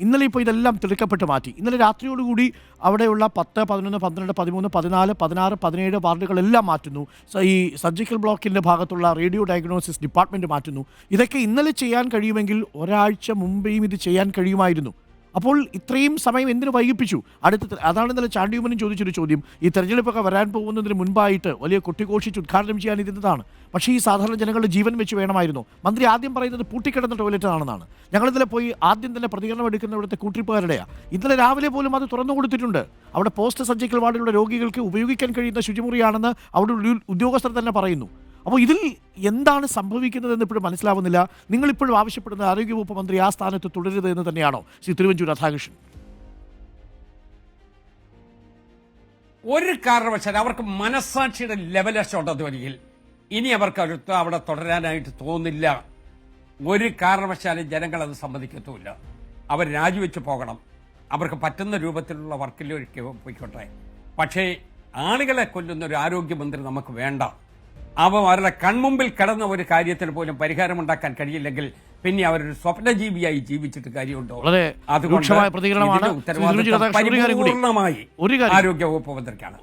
ഇന്നലെ ഇപ്പോൾ ഇതെല്ലാം തിടുക്കപ്പെട്ട് മാറ്റി. ഇന്നലെ രാത്രിയോടുകൂടി അവിടെയുള്ള 10, 11, 12, 13, 14, 16, 17 വാർഡുകളെല്ലാം മാറ്റുന്നു. ഈ സർജിക്കൽ ബ്ലോക്കിൻ്റെ ഭാഗത്തുള്ള റേഡിയോ ഡയഗ്നോസിസ് ഡിപ്പാർട്ട്മെൻറ്റ് മാറ്റുന്നു. ഇതൊക്കെ ഇന്നലെ ചെയ്യാൻ കഴിയുമെങ്കിൽ ഒരാഴ്ച മുമ്പേയും ഇത് ചെയ്യാൻ കഴിയുമായിരുന്നു. അപ്പോൾ ഇത്രയും സമയം എന്തിനു വൈകിപ്പിച്ചു? അതാണ് ഇന്നലെ ചാണ്ടിയുമ്മനും ചോദിച്ചൊരു ചോദ്യം. ഈ തെരഞ്ഞെടുപ്പൊക്കെ വരാൻ പോകുന്നതിന് മുൻപായിട്ട് വലിയ കൊട്ടിഘോഷിച്ച് ഉദ്ഘാടനം ചെയ്യാനിരുന്നതാണ്. പക്ഷേ ഈ സാധാരണ ജനങ്ങളുടെ ജീവൻ വെച്ച് വേണമായിരുന്നു. മന്ത്രി ആദ്യം പറയുന്നത് പൂട്ടിക്കിടന്ന ടോയ്ലറ്റ് ആണെന്നാണ്. ഞങ്ങളിന്നലെ പോയി ആദ്യം തന്നെ പ്രതികരണം എടുക്കുന്ന ഇവിടുത്തെ കൂട്ടിരിപ്പുകാരുടെയാണ്. ഇന്നലെ രാവിലെ പോലും അത് തുറന്നു കൊടുത്തിട്ടുണ്ട്. അവിടെ പോസ്റ്റ് സർജിക്കൽ വാർഡിലുള്ള രോഗികൾക്ക് ഉപയോഗിക്കാൻ കഴിയുന്ന ശുചിമുറിയാണെന്ന് അവിടെ ഉദ്യോഗസ്ഥർ തന്നെ പറയുന്നു. അപ്പോൾ ഇതിൽ എന്താണ് സംഭവിക്കുന്നതെന്ന് ഇപ്പോഴും മനസ്സിലാവുന്നില്ല. നിങ്ങളിപ്പോഴും ആവശ്യപ്പെടുന്ന ആരോഗ്യവകുപ്പ് മന്ത്രി ആ സ്ഥാനത്ത് തുടരുത് എന്ന് തന്നെയാണോ ശ്രീ തിരുവഞ്ചൂർ രാധാകൃഷ്ണൻ? ഒരു കാരണവശാലും അവർക്ക് മനസ്സാക്ഷിയുടെ ലെവലഷോട്ടത് വരികിൽ ഇനി അവർക്ക് അവിടെ തുടരാനായിട്ട് തോന്നില്ല. ഒരു കാരണവശാലും ജനങ്ങൾ അത് സമ്മതിക്കത്തുമില്ല. അവർ രാജിവെച്ച് പോകണം. അവർക്ക് പറ്റുന്ന രൂപത്തിലുള്ള വർക്കിലേക്ക് പോയിക്കോട്ടെ. പക്ഷേ ആളുകളെ കൊല്ലുന്ന ഒരു ആരോഗ്യമന്ത്രി നമുക്ക് വേണ്ട. അവരുടെ കൺമുമ്പിൽ കിടന്ന ഒരു കാര്യത്തിന് പോലും പരിഹാരമുണ്ടാക്കാൻ കഴിയില്ലെങ്കിൽ പിന്നെ അവരൊരു സ്വപ്നജീവിയായി ജീവിച്ചിട്ട് കാര്യമുണ്ടോ? അതുകൊണ്ട് ഉത്തരവാദിത്വം പരിപൂർണമായി ആരോഗ്യ വകുപ്പ് മന്ത്രിക്കാണ്.